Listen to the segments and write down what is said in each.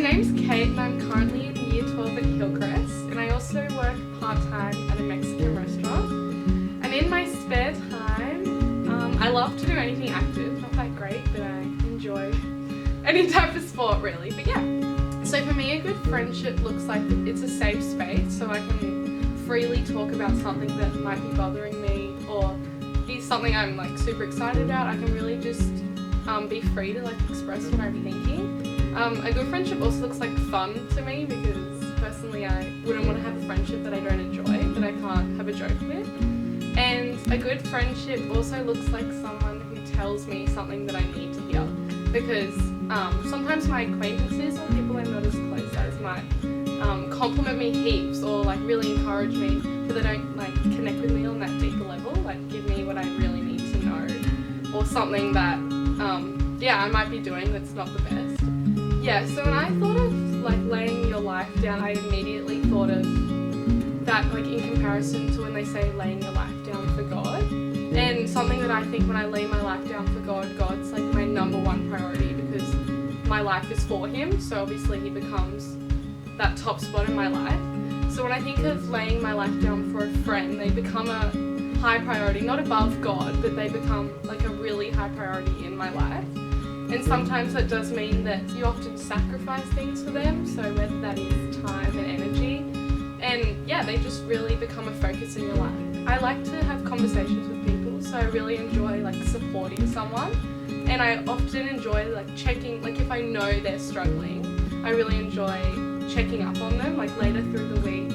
name's Kate and I'm currently in year 12 at Hillcrest, and I also work part-time at a Mexican restaurant. And in my spare time, I love to do anything active. Not that great, but I enjoy any type of sport really. But yeah, so for me a good friendship looks like it's a safe space, so I can freely talk about something that might be bothering me or be something I'm like super excited about. I can really just be free to like express what I'm thinking. A good friendship also looks like fun to me, because personally I wouldn't want to have a friendship that I don't enjoy, that I can't have a joke with. And a good friendship also looks like someone who tells me something that I need to hear, because sometimes my acquaintances or people I'm not as close as might compliment me heaps or like really encourage me, but they don't like connect with me on that deeper level, like give me what I really need to know, or something that I might be doing that's not the best. Yeah, so when I thought of like laying your life down, I immediately thought of that like in comparison to when they say laying your life down for God. And something that I think when I lay my life down for God, God's like my number one priority, because my life is for Him, so obviously He becomes that top spot in my life. So when I think of laying my life down for a friend, they become a high priority, not above God, but they become like a really high priority in my life. And sometimes that does mean that you often sacrifice things for them, so whether that is time and energy, and yeah, they just really become a focus in your life. I like to have conversations with people, so I really enjoy like supporting someone, and I often enjoy like checking, like if I know they're struggling, I really enjoy checking up on them like later through the week,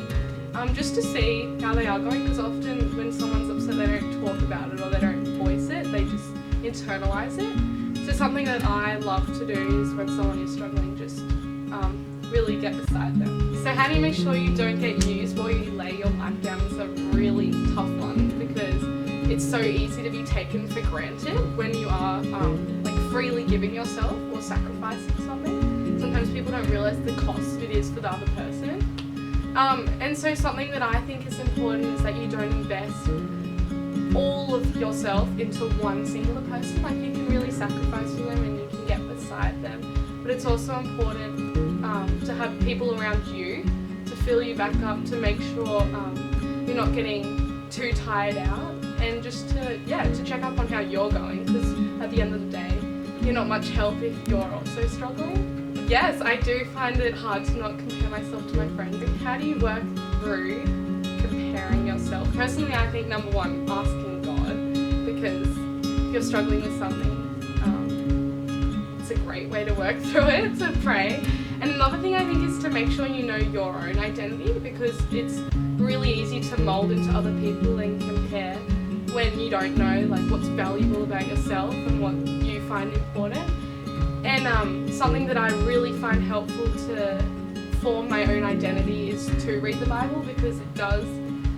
just to see how they are going, because often when someone's upset they don't talk about it or they don't voice it, they just internalize it. So something that I love to do is when someone is struggling, just really get beside them. So how do you make sure you don't get used while you lay your life down is a really tough one, because it's so easy to be taken for granted when you are like freely giving yourself or sacrificing something. Sometimes people don't realize the cost it is for the other person. And so something that I think is important is that you don't invest all of yourself into one singular person. Like you can really sacrifice for them and you can get beside them, but it's also important to have people around you to fill you back up, to make sure you're not getting too tired out, and just to check up on how you're going, because at the end of the day you're not much help if you're also struggling. Yes, I do find it hard to not compare myself to my friends. How do you work through comparing yourself? Personally, I think number one, asking God, because if you're struggling with something, it's a great way to work through it, to pray. And another thing I think is to make sure you know your own identity, because it's really easy to mold into other people and compare when you don't know like what's valuable about yourself and what you find important. And something that I really find helpful to form my own identity is to read the Bible, because it does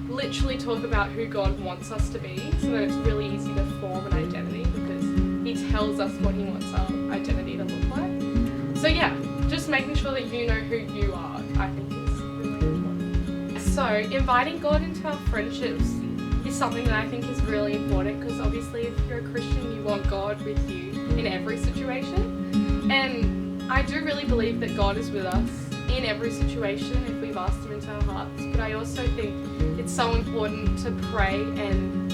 literally talk about who God wants us to be, so that it's really easy to form an identity, because He tells us what He wants our identity to look like. So yeah, just making sure that you know who you are, I think is really important. So inviting God into our friendships is something that I think is really important, because obviously if you're a Christian you want God with you in every situation. And I do really believe that God is with us in every situation if we've asked Him into our hearts, but I also think it's so important to pray and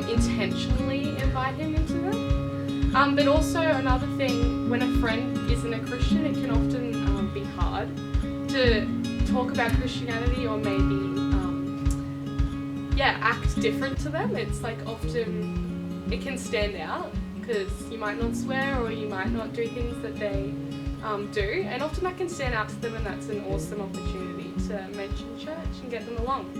intentionally invite Him into them. But also another thing, when a friend isn't a Christian, it can often be hard to talk about Christianity, or maybe act different to them. It's like often it can stand out, because you might not swear or you might not do things that they do, and often that can stand out to them, and that's an awesome opportunity to mention church and get them along.